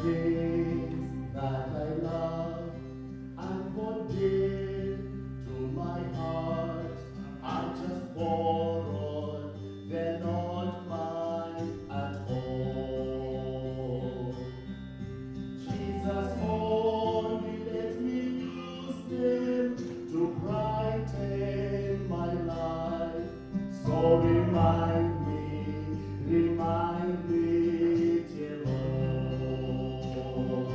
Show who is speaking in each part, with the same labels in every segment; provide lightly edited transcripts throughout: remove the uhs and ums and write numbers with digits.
Speaker 1: things that I love and put deep to my heart. I just borrowed, they're not mine at all. Jesus only let me use them to brighten my life. So remind me, dear Lord.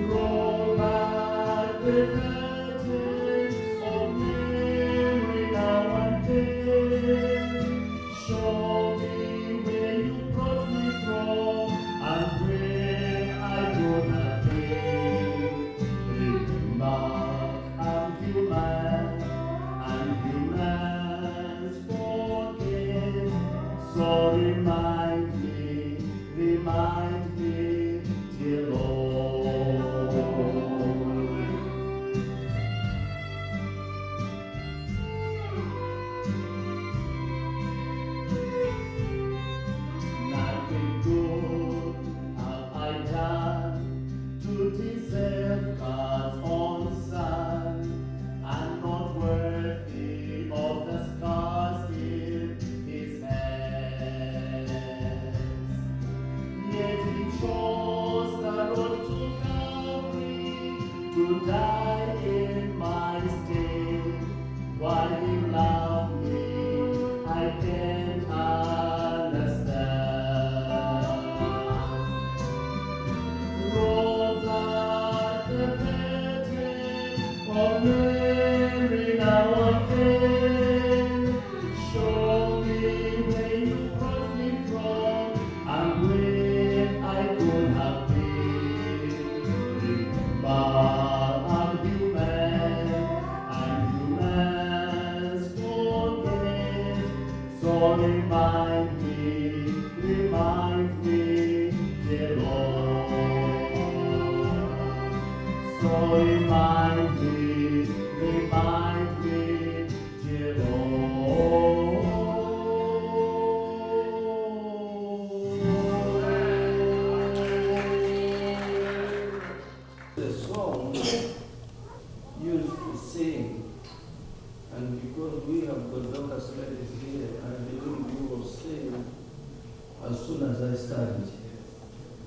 Speaker 1: Roll back the curtains of memory now and then. Show me where you brought me from and where I could have been. Remember, I'm human, and humans forget. So remind me, dear Lord. Nothing good have I done to deserve God's own Son. I'm not worthy of the scars in His hands. Yet He chose the road to Calvary to die in my stead. Why He loved me, I can't understand. Roll back the curtain of memory now and then. Show me where you brought me from and where I could have been. Remember, I'm human, and humans forget. So remind me, dear Lord. So remind me, dear Lord.
Speaker 2: The song used to sing, and because we have got Dr. Smith here, I believe you will sing as soon as I started.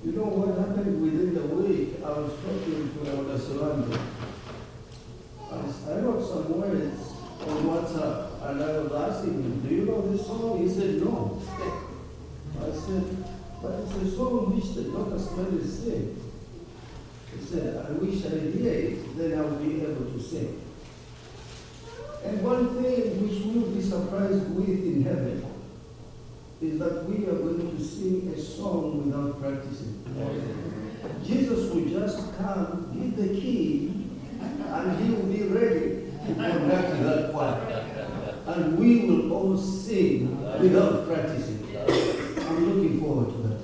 Speaker 2: You know what happened within the week? I was talking to Elder Solando. I wrote some words on WhatsApp, and I was asking him, do you know this song? He said, no. I said, but it's a song which the Dr. Smith is singing. He said, I wish I hear it, then I'll be able to sing. And one thing which we will be surprised with in heaven is that we are going to sing a song without practicing. Jesus will just come, give the key, and He will be ready to conduct that choir. And we will all sing without practicing. I'm looking forward to that.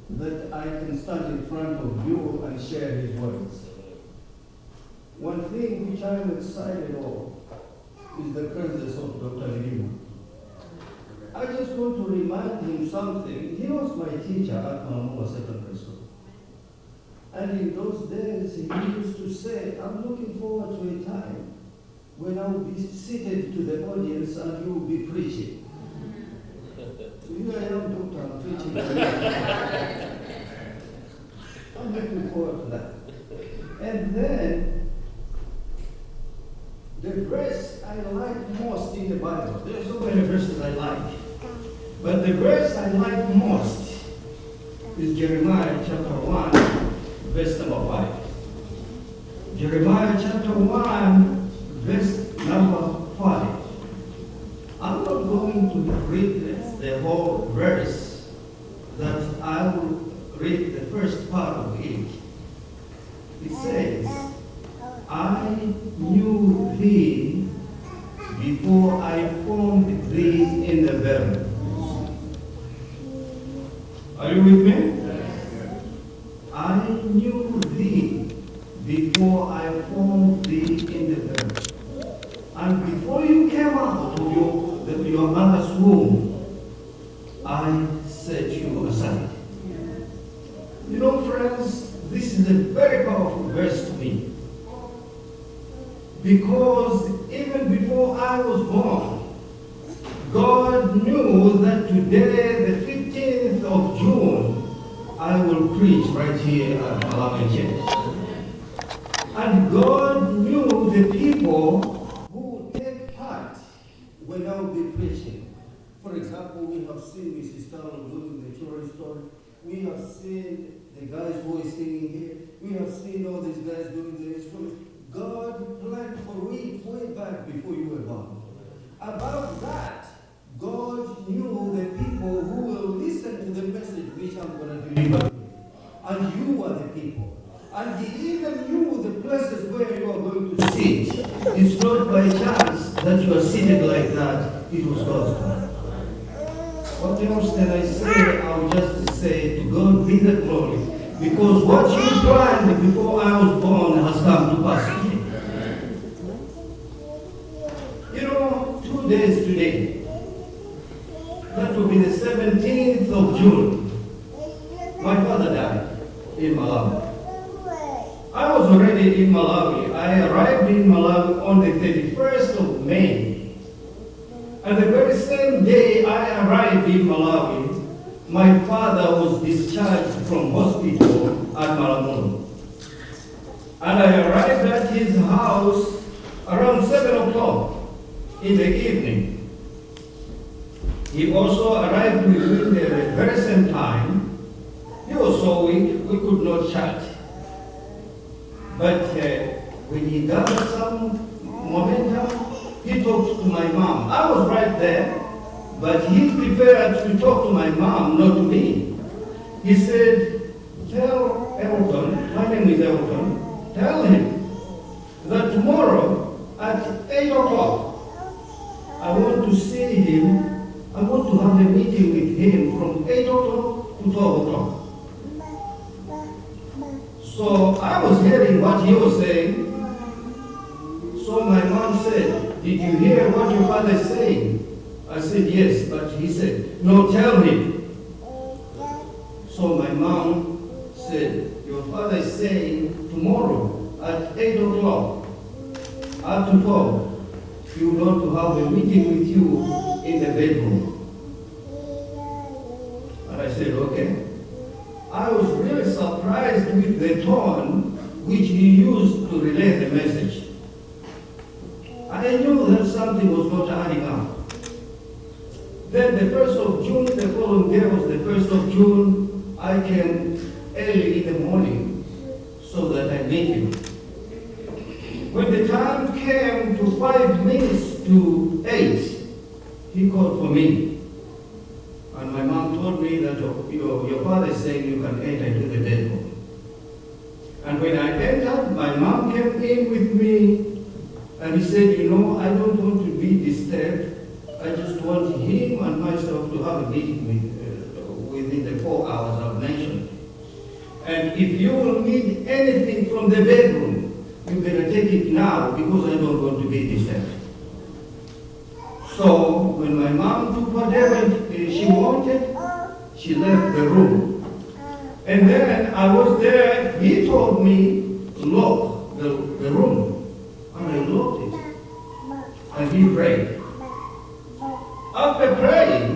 Speaker 2: That I can stand in front of you and share His words. One thing which I'm excited of is the presence of Dr. Lima. I just want to remind him something. He was my teacher at Mamamoa Secondary School. And in those days, he used to say, I'm looking forward to a time when I will be seated to the audience and you will be preaching. So here I am, Doctor, I'm preaching. forward to that. And then, the verse I like most in the Bible, there are so many verses I like, but the verse I like most is Jeremiah chapter 1, verse number 5. Jeremiah chapter 1, verse number 5. I'm not going to read the whole verse, that I will read the first part of it. It says, I knew thee before I formed thee in the womb. Are you with me? I knew thee before I formed thee in the womb. And before you came out of your mother's womb, I set you aside. You know, friends, this is a very powerful verse to me. Because even before I was born, God knew that today, the 15th of June, I will preach right here at Malawi Church. And God knew the people who would take part when I will be preaching. For example, we have seen Mrs. Towell doing the children's story. We have seen the guys who are singing here. We have seen all these guys doing the instruments. God planned for it way back before you were born. Above that, God knew the people who will listen to the message which I'm going to deliver. And you are the people. And He even knew the places where you are going to sit. It's not by chance that you are seated like that. It was God's plan. What else can I say? I'll just say, to God be the glory. Because what you planned before I was born has come to pass. You know, 2 days today, that will be the 17th of June, my father died in Malawi. I was already in Malawi. I arrived in Malawi on the 31st of May. And the very same day I arrived in Malawi, my father was discharged from hospital at Malamulo. And I arrived at his house around 7 o'clock in the evening. He also arrived within the very same time. He was so weak, we could not chat. But when he gathered some momentum, he talked to my mom. I was right there, but he preferred to talk to my mom, not to me. He said, tell Elton, my name is Elton, tell him that tomorrow at 8 o'clock, I want to see him. I want to have a meeting with him from 8 o'clock to 12 o'clock. So I was hearing what he was saying. So my mom said, did you hear what your father is saying? I said, yes, but he said, no, tell him. So my mom said, your father is saying tomorrow at 8 o'clock, up to 12, you want to have a meeting with you in the bedroom. And I said, okay. I was really surprised with the tone which he used to relay the message. I knew that something was not adding up. Then the 1st of June, the following day was the 1st of June, I came early in the morning so that I meet him. When the time came to 5 minutes to 8, he called for me. And my mom told me that your father is saying you can enter into the bedroom. And when I entered, my mom came in with me and he said, you know, I don't want to be disturbed. I just want him and myself to have a meeting within the 4 hours I've mentioned. And if you will need anything from the bedroom, you better take it now because I don't want to be disturbed. So when my mom took whatever she wanted, she left the room. And then I was there, he told me to lock the room. And I locked it. And he prayed. After praying,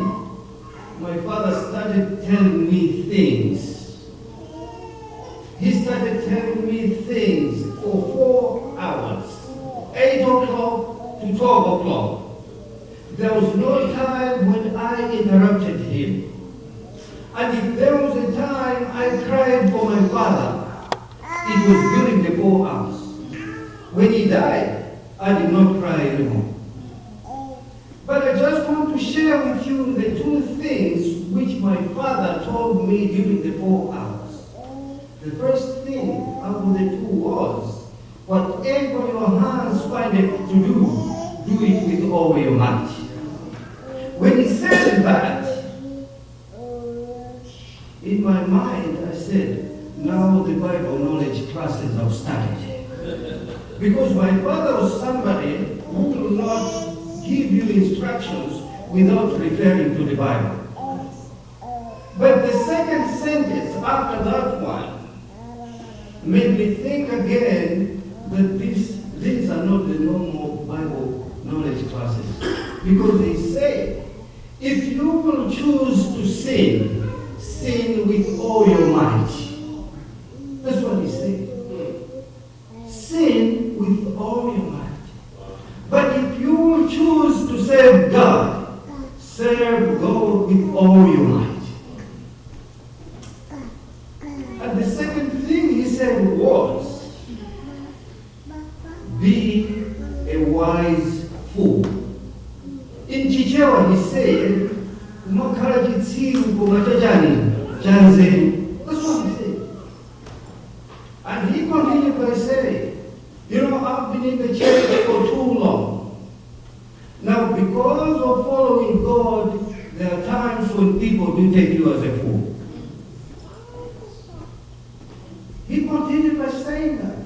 Speaker 2: my father started telling me things. He started started telling me things for 4 hours, 8 o'clock to 12 o'clock. There was no time when I interrupted him. And if there was a time I cried for my father, it was during the 4 hours. When he died, I did not cry anymore. But I just want to share with you the 2 things which my father told me during the 4 hours. The first thing out of the 2 was, whatever your hands find it to do it with all your might. When he said that, in my mind I said, now the Bible knowledge classes have started. Because my father was somebody who will not give you instructions without referring to the Bible. But the second sentence after that one made me think again that these are not the normal Bible knowledge classes. Because they say, if you will choose to sin, sin with all your might. That's what he said. Sin with all your might. But if you will choose to serve God, serve God with all your might. And the second thing he said was, be a wise fool. In Chichewa he said, that's what he said. And he continued by saying, I've been in the church for too long. Now, because of following God, there are times when people do take you as a fool. He continued by saying that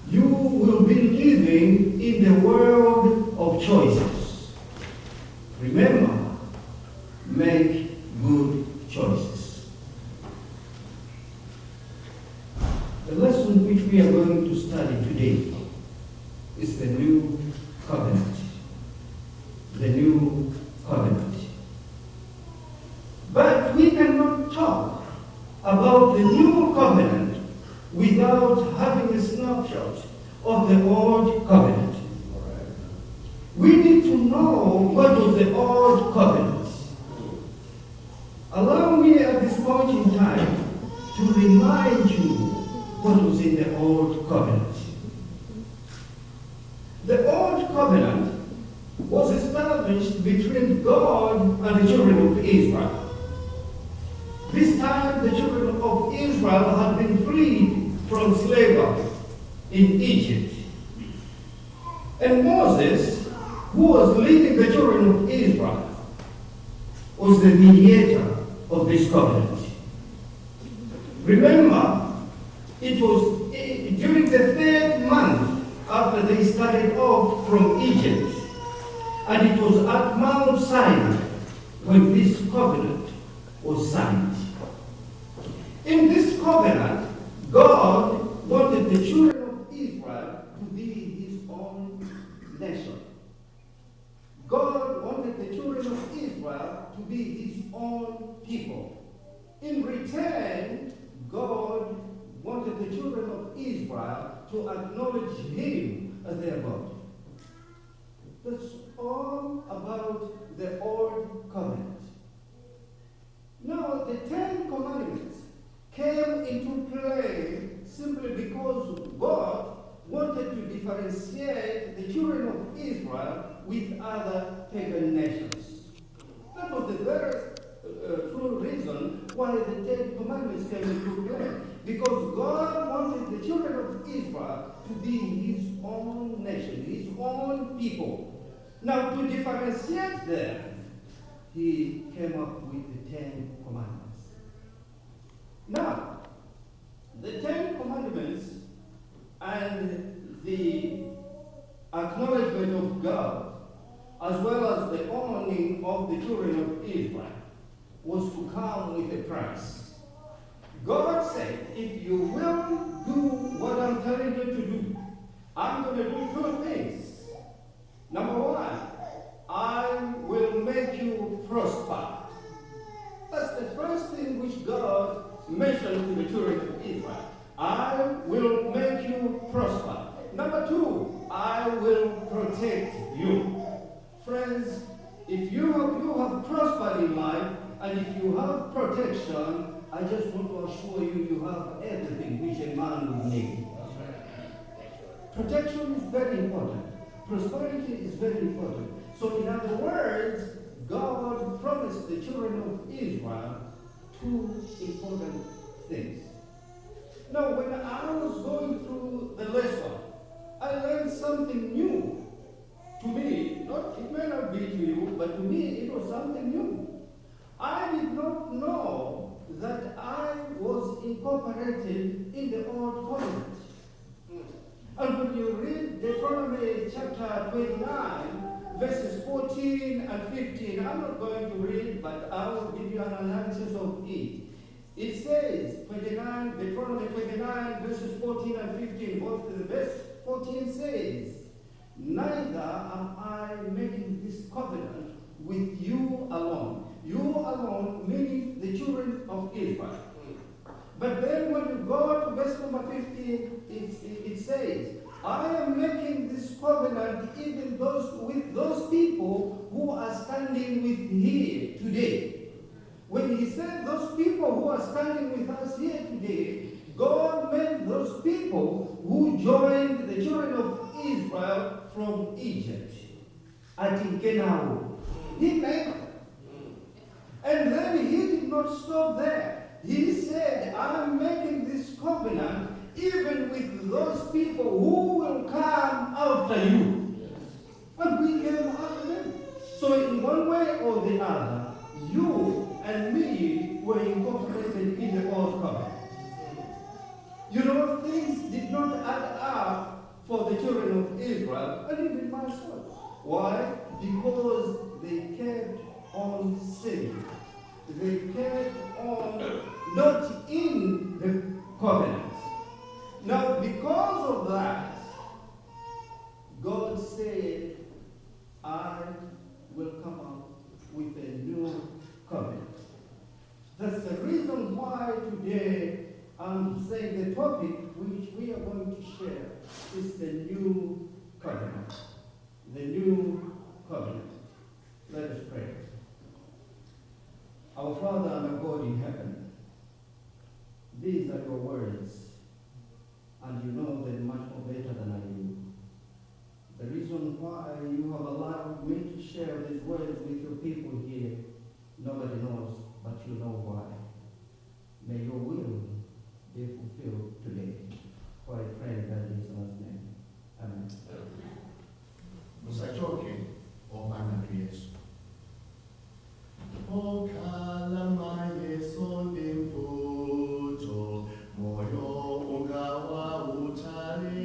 Speaker 2: you will be living in the world of choices. Remember, make good choices. The lesson which we are going to study today is the new covenant. The new covenant. But we cannot talk about the new covenant without having a snapshot of the old covenant. We need to know what was the old covenant. Allow me at this point in time to remind you what was in the old covenant. The old covenant was established between God and the children of Israel. This time the children of Israel had been freed from slavery in Egypt. And Moses, who was leading the children of Israel, was the mediator of this covenant. Remember, it was during the 3rd month after they started off from Egypt, and it was at Mount Sinai when this covenant was signed. In this covenant, God wanted the children of Israel to be his own nation. God wanted the children of Israel to be his own people. In return, God wanted the children of Israel to acknowledge him as their God. That's all about the old covenant. Now, the 10 commandments came into play simply because God wanted to differentiate the children of Israel with other pagan nations. That was the very true reason why the 10 commandments came into play. Because God wanted the children of Israel to be his own nation, his own people. Now, to differentiate them, he came up with the 10 commandments. Now, the 10 commandments and the acknowledgement of God, as well as the honoring of the children of Israel, was to come with a price. God said, if you will do what I'm telling you to do, I'm going to do 2 things. Number 1, I will make you prosper. That's the first thing which God mentioned to the children of Israel. I will make you prosper. Number two, I will protect you. Friends, if you have prospered in life, and if you have protection, I just want to assure you, you have everything which a man would need. Protection is very important. Prosperity is very important. So in other words, God promised the children of Israel two important things. Now, when I was going through the lesson, I learned something new to me. It may not be to you, but to me it was something new. I did not know that I was incorporated in the Old Covenant. And when you read Deuteronomy chapter 29, verses 14 and 15, I'm not going to read, but I will give you an analysis of it. It says, Deuteronomy 29, verses 14 and 15, verse 14 says, neither am I making this covenant with you alone. You alone, meaning the children of Israel. But then when you go to verse number 15, it says, I am making this covenant even with those people who are standing with here today. When he said those people who are standing with us here today, God meant those people who joined the children of Israel from Egypt at Kenau. He made them. And then he did not stop there. He said, I'm making this covenant even with those people who will come after you. And we came after them. So in one way or the other, you and me were incorporated in the Old Covenant. You know, things did not add up for the children of Israel, and even myself. Why? Because they kept on sinning. They kept on not in the covenant. Now, because of that, God said, I will come up with a new covenant. That's the reason why today I'm saying the topic which we are going to share is the new covenant. The new covenant. Let us pray. Our Father and our God in heaven, these are your words, and you know them much more better than I do. The reason why you have allowed me to share these words with your people here, nobody knows, but you know why. May your will be fulfilled today. For I pray that in Jesus' name. Amen.
Speaker 1: Musachoke ofana tu Yesu. Okhala Yesu ndimfuto, moyo ungawa utale,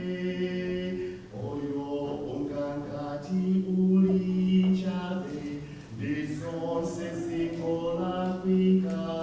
Speaker 1: moyo ungangati ulichave, ndizonse zikola kwika.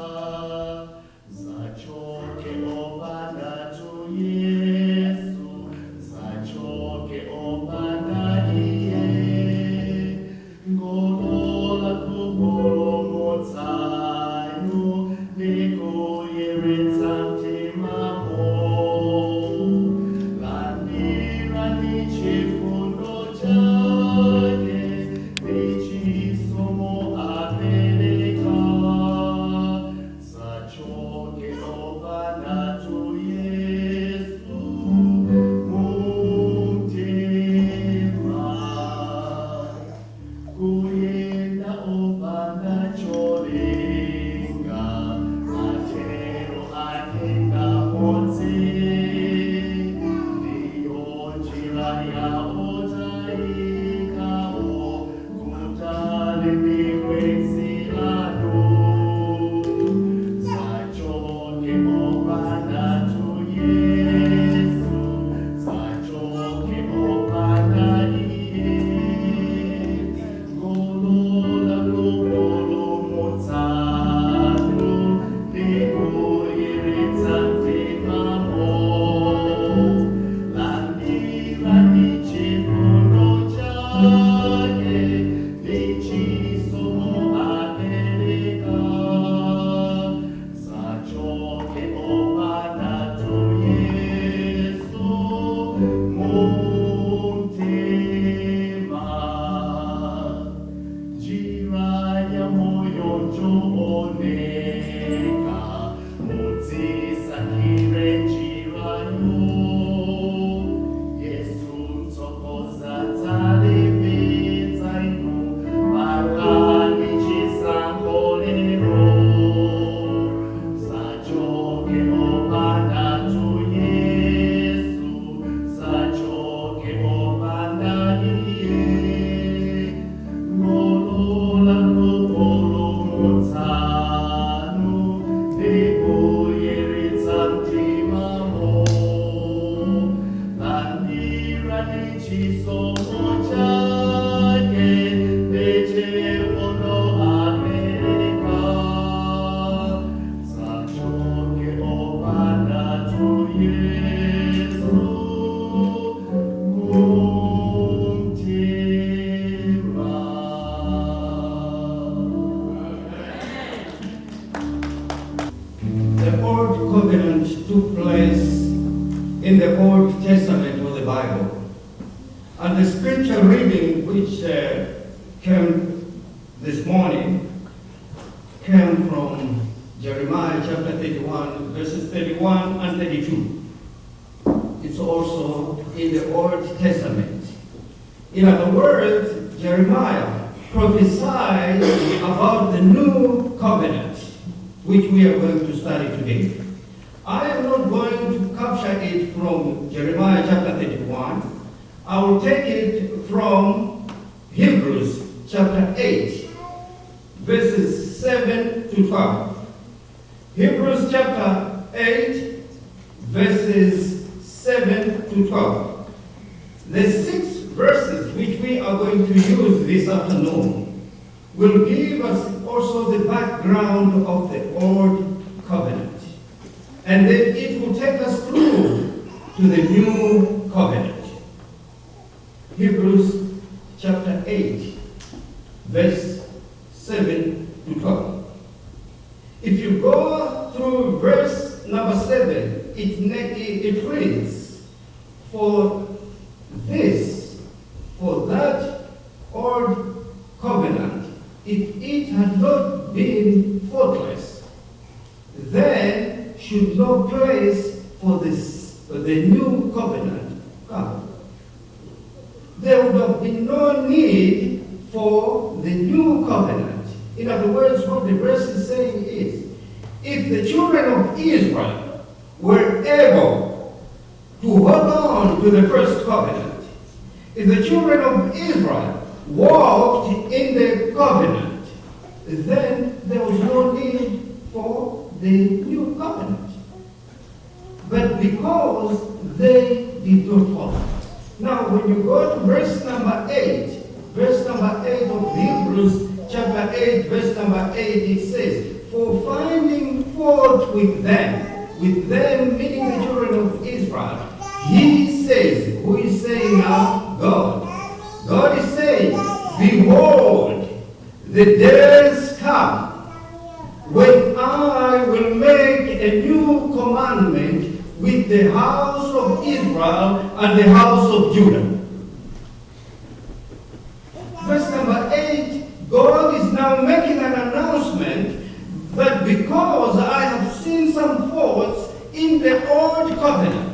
Speaker 3: the Old Testament of the Bible. And the scripture reading which came this morning came from Jeremiah chapter 31, verses 31 and 32. It's also in the Old Testament. In other words, Jeremiah prophesied about the new covenant, which we are going to study today. I am not going to capture it from Jeremiah chapter 31. I will take it from Hebrews chapter 8, verses 7 to 12. Hebrews chapter 8, verses 7 to 12. The 6 verses which we are going to use this afternoon will give us also the background of the Old Covenant. And then it will take us through to the New Covenant. Hebrews chapter 8, verse 7 to 12. If you go through verse number 7, it reads, For that old covenant, if it had not been faultless, then should no place for the new covenant come. There would have been no need for the new covenant. In other words, what the verse is saying is, if the children of Israel were able to hold on to the first covenant, if the children of Israel walked in the covenant, then there was no need for the new covenant. But because they did not follow. Now, when you go to verse number 8 of Hebrews chapter 8, verse number 8, it says, For finding fault with them meaning the children of Israel, he says, who is saying now? God. God is saying, Behold, the days come when I will make a new commandment with the house of Israel and the house of Judah. Verse number 8, God is now making an announcement that because I have seen some faults in the old covenant,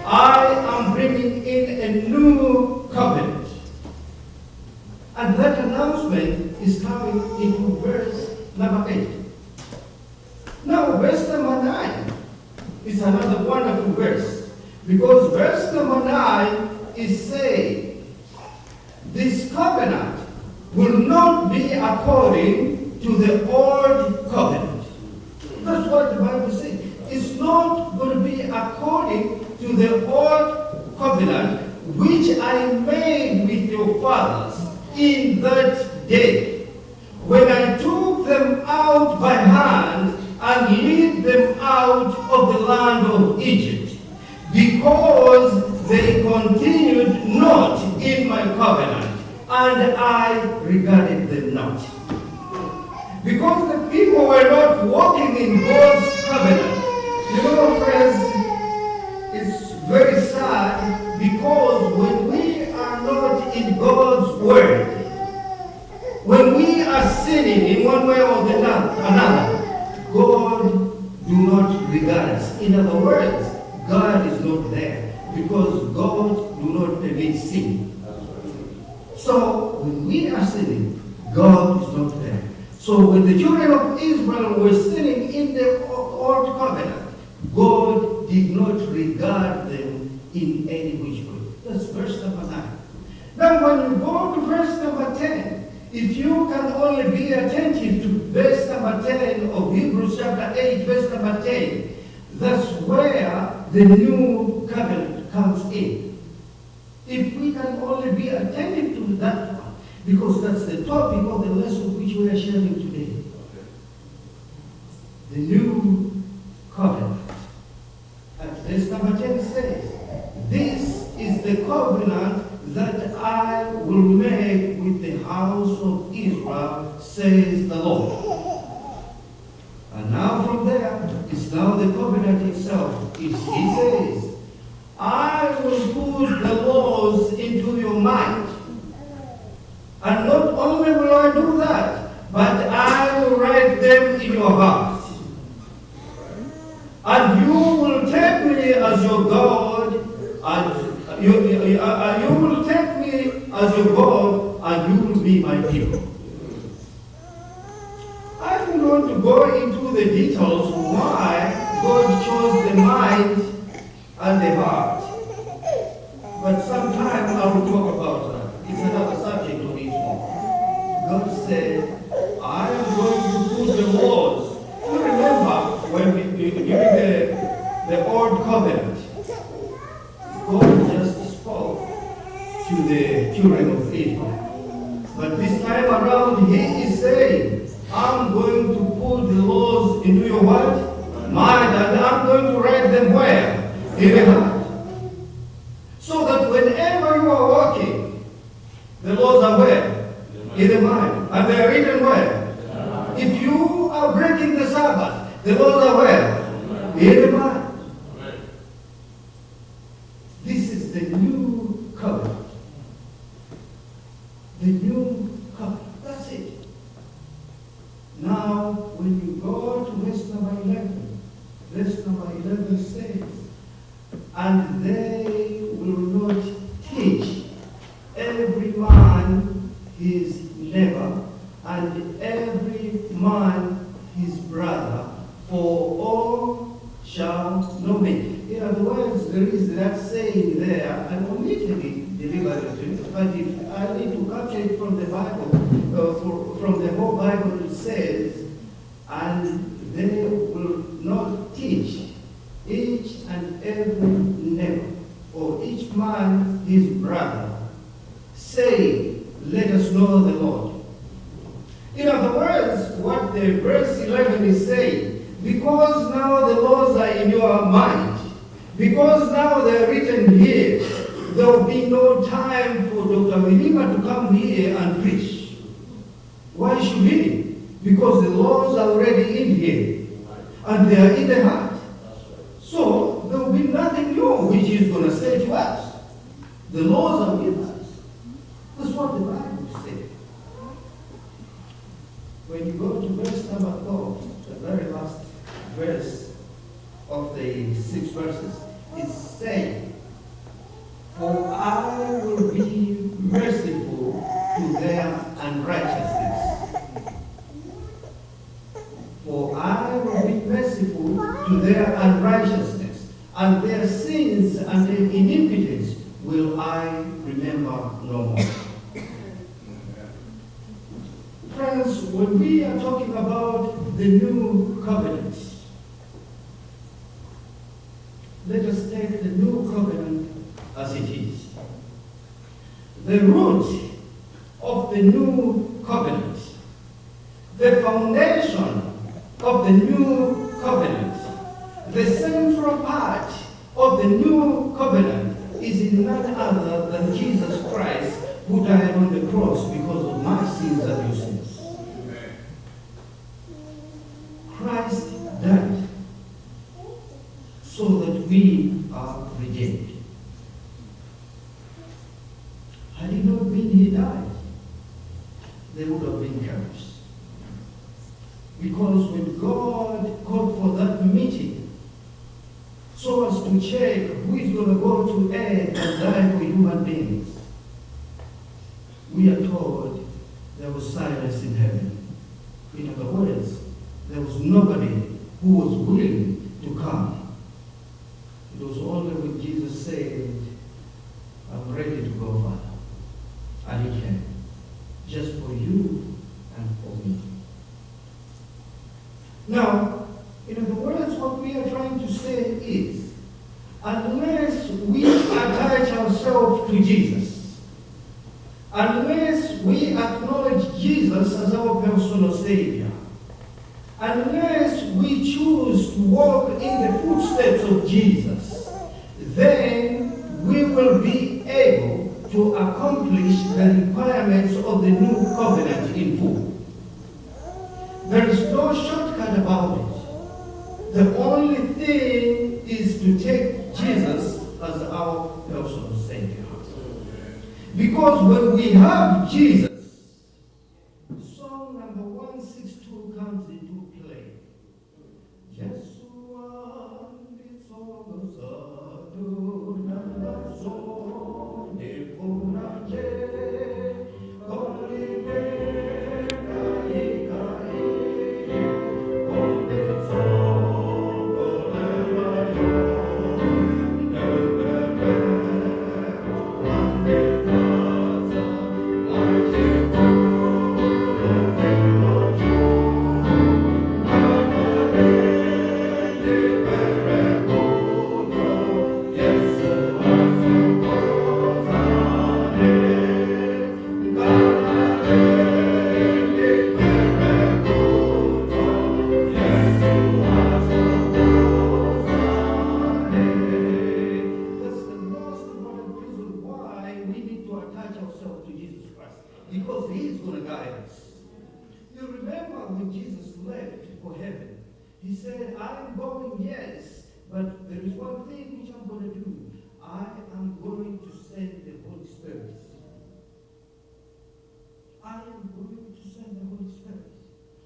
Speaker 3: I am bringing in a new covenant. And that announcement is coming into verse number 8. Now, verse number 9 is another wonderful verse, because verse number 9 is saying, This covenant will not be according to the old covenant. That's what the Bible says. It's not going to be according to the old covenant which I made with your fathers in that day, when I took them out by hand and lead them out of the land of Egypt, because they continued not in my covenant, and I regarded them not. Because the people were not walking in God's covenant. You know, friends, it's very sad, because when we are not in God's word, when we are sinning in one way or another, God do not regard us. In other words, God is not there, because God do not permit sin. So when we are sinning, God is not there. So when the children of Israel were sinning in the old covenant, God did not regard them in any which way. That's verse number 9. Now when you go to verse number 10, if you can only be attentive to verse number 10 of Hebrews chapter 8, verse number 10, that's where the new covenant comes in. If we can only be attentive to that one, because that's the topic of the lesson which we are sharing today. The new covenant. And verse number 10 says, This is the covenant that I will make with the house of Israel, says the Lord. And now from there is now the covenant itself. He says, will put the laws into your mind. And not only will I do that, but I will write them in your heart. And you will take me as your God, and you will take me as your God, and you will be my people. I don't want to go into the details why God chose the mind and the heart. But sometime I will talk about that. It's another subject on its own. God said, I am going to put the laws. You remember when during the Old Covenant, God just spoke to the children of Israel. But this time around, He is saying, I'm going to put the laws into your what? Mind, and I'm going to write them where? In the heart. So that whenever you are walking, the laws are where? In the mind. And they are written where? If you are breaking the Sabbath, the laws are where? In the mind. This is the new covenant. The new covenant. That's it. Now, when you go to verse number 11 says, and they will not teach every man his neighbor, and every man his brother, for all shall know me. In other words, there is that saying there, and will need to be delivered to it, but if I need to capture it from the Bible, from the whole Bible, it says, and they will not teach each and every neighbor, or each man his brother, saying, let us know the Lord. In other words, what the verse 11 is saying, because now the laws are in your mind, because now they are written here, there will be no time for Dr. Wilima to come here and preach. Why should he? Because the laws are already in here, and they are in the heart. So there will be nothing new which he is going to say to us. The laws are with us. That's what the Bible says. When you go to verse number 12, the very last verse of the 6 verses, it's saying, for I will be merciful to their unrighteousness. For I will be merciful to their unrighteousness, and their sins and their iniquities will I remember no more. Friends, when we are talking about the new covenant, let us take the new covenant as it is. The root of the new covenant, the foundation of the new covenant, the central part of the new covenant is in none other than Jesus Christ, who died on the cross because of my sins and your sins. Christ died so that we are redeemed. Had it not been he died, there would have been chaos. Because when God called for that meeting, so as to check who is going to go to earth and die for human beings, we are told there was silence in heaven. In other words, there was nobody who was willing to come. It was only when Jesus said, I'm ready to go, Father. And he came, just for you and for me. Now, in other words, what we are trying to say is, unless we attach ourselves to Jesus, unless we acknowledge Jesus as our personal Savior, unless we choose to walk in the footsteps of Jesus, then we will be able to accomplish the requirements of the new covenant in full. There is no shortcut about it. The only thing is to take Jesus as our personal Savior. Because when we have Jesus, song number 162 comes into play. Yeshua because he is going to guide us. You remember when Jesus left for heaven, he said, I am going, yes, but there is one thing which I'm going to do. I am going to send the Holy Spirit. I am going to send the Holy Spirit.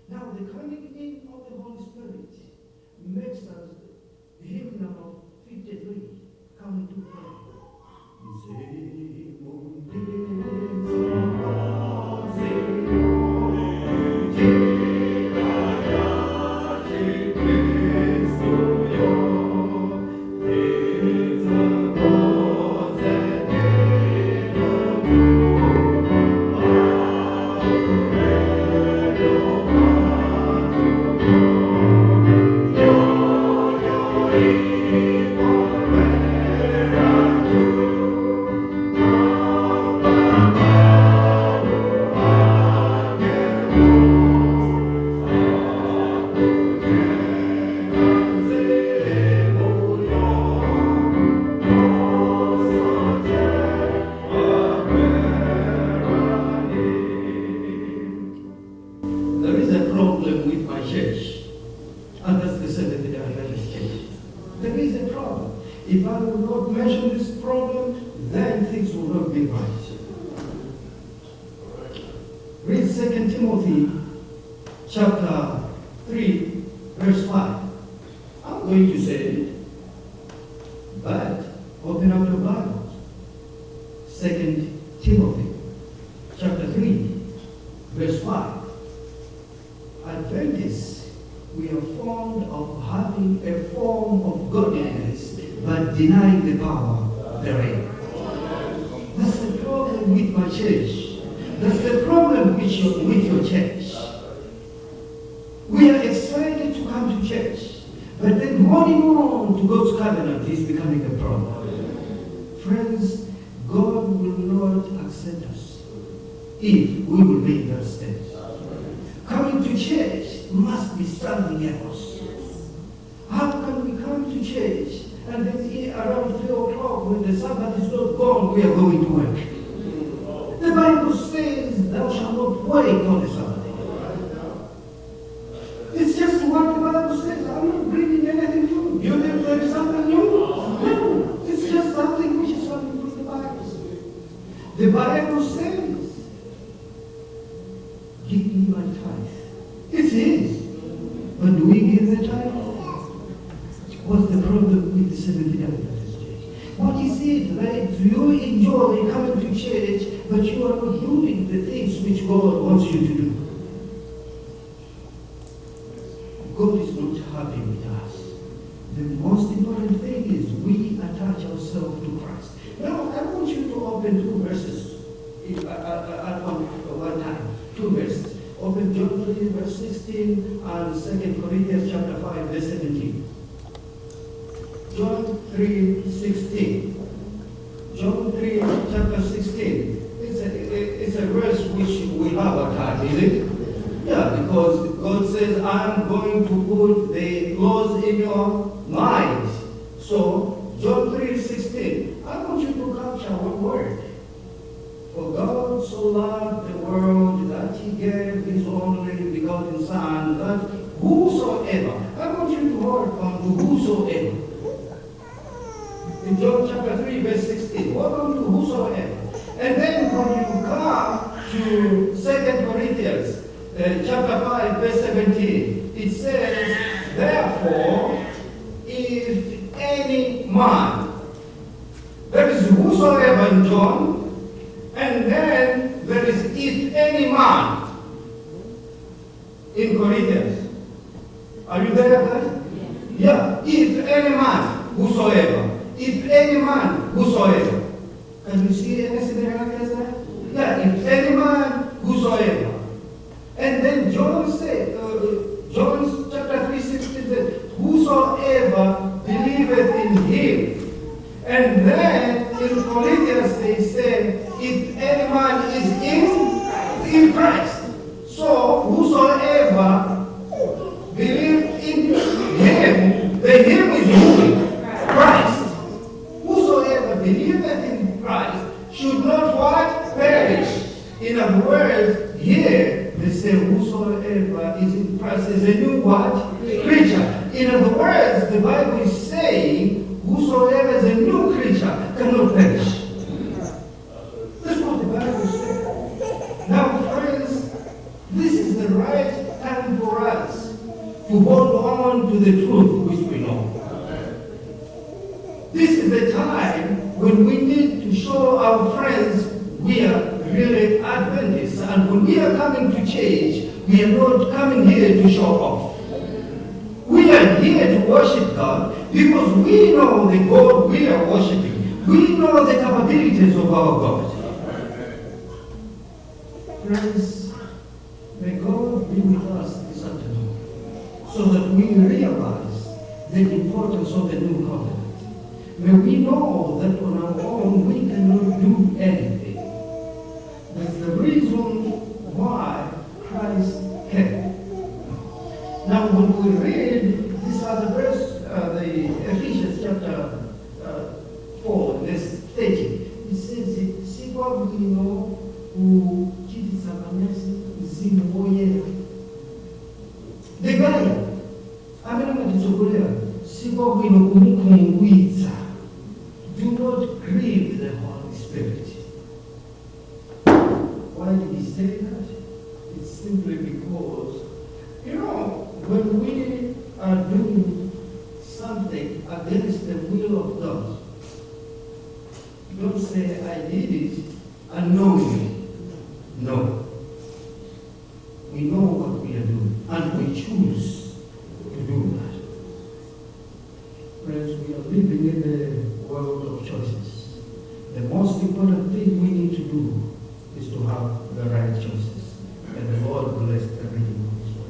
Speaker 3: Now, the coming in of the Holy Spirit makes us hymn number 53 come into play. There is a problem with my church, and that's the Seventh-day Adventist Church. There is a problem. If I will not mention this problem, then things will not be right. Read 2 Timothy chapter 3, verse 5. I'm going to say it, but open up your Bibles. 2 Timothy chapter 3, verse 5. Adventists, we are fond of having a form of godliness, but denying the power therein. That's the problem with my church. That's the problem with your church. We are excited to come to church, but then holding on to God's covenant is becoming a problem. Friends, God will not accept us if we will make that step. Coming to church must be something else. How can we come to church and then around 3 o'clock when the Sabbath is not gone, we are going to work? The Bible says, thou shalt not work on the Sabbath. It's just what the Bible says. I'm not bringing anything new. You think there is something new? No. It's just something which is coming from the Bible. The Bible says, give me my tithe. It's his. But do we give the tithe? What's the problem with the Seventh-day Adventist Church? What is it like? Do you enjoy coming to church, but you are not doing the things which God wants you to do? God is not happy with us. The most important thing is we attach ourselves to Christ. Now, I want you to open 2 verses at one time. 2 verses. Open John 3, verse 16 and 2 Corinthians chapter 5, verse 17. John 3, 16. John 3, chapter 16. It's a verse which we have at heart, is it? Yeah, because God says, I am going to put the laws in your mind. So, John 3, 16. I want you to capture one word. For God so loved the world that he gave his only begotten Son, that whosoever, I want you to hold on to whosoever. in John chapter 3, verse 16. Welcome to whosoever. And then when you come to 2 Corinthians chapter 5, verse 17, it says, therefore, if any man, there is whosoever in John, and then there is if any man in Corinthians. Are you there, guys? Yeah. If any man, whosoever. If any man, whosoever. Can you see any similarities there? Yeah, if any man, whosoever. And then John said, John chapter 3:16 said, whosoever believeth in him. And then in Corinthians they say, if any man is in Christ. So whosoever believes in him, the him is who? Christ. Whosoever believeth in Christ should not what? Perish. In other words, here they say whosoever is in Christ is a new what? Creature. In other words, the Bible is saying whosoever is a new creature cannot perish. That's what the Bible says. Now, friends, this is the right time for us to hold on to the truth which we know. This is the time when we need to show our friends we are really Adventists, and when we are coming to church, we are not coming here to show off. We are here to worship God because we know the God we are worshiping. We know the capabilities of our God. Friends, may God be with us this afternoon so that we realize the importance of the new covenant. May we know that on our own we cannot do anything. That's the reason why Christ came. Now when we read this other verse, the Ephesians chapter 4, verse 30, it says, si kwa bwino uchitisakanyasi mzimu woyera. The guy, amene matitsogolera, si kwa bwino kumukungwitsa. Do not grieve the Holy Spirit. Why did he say that? It's simply because, when we are doing something against the will of God, don't say, I did it unknowingly. No. We know what we are doing, and we choose to do that. Friends, we are living in the world of choices. The most important thing we need to do is to have the right choices. And the Lord bless the reading of His word.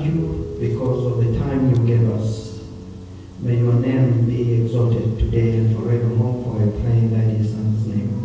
Speaker 3: you because of the time you gave us. May your name be exalted today and forevermore, for I pray in thy Son's name.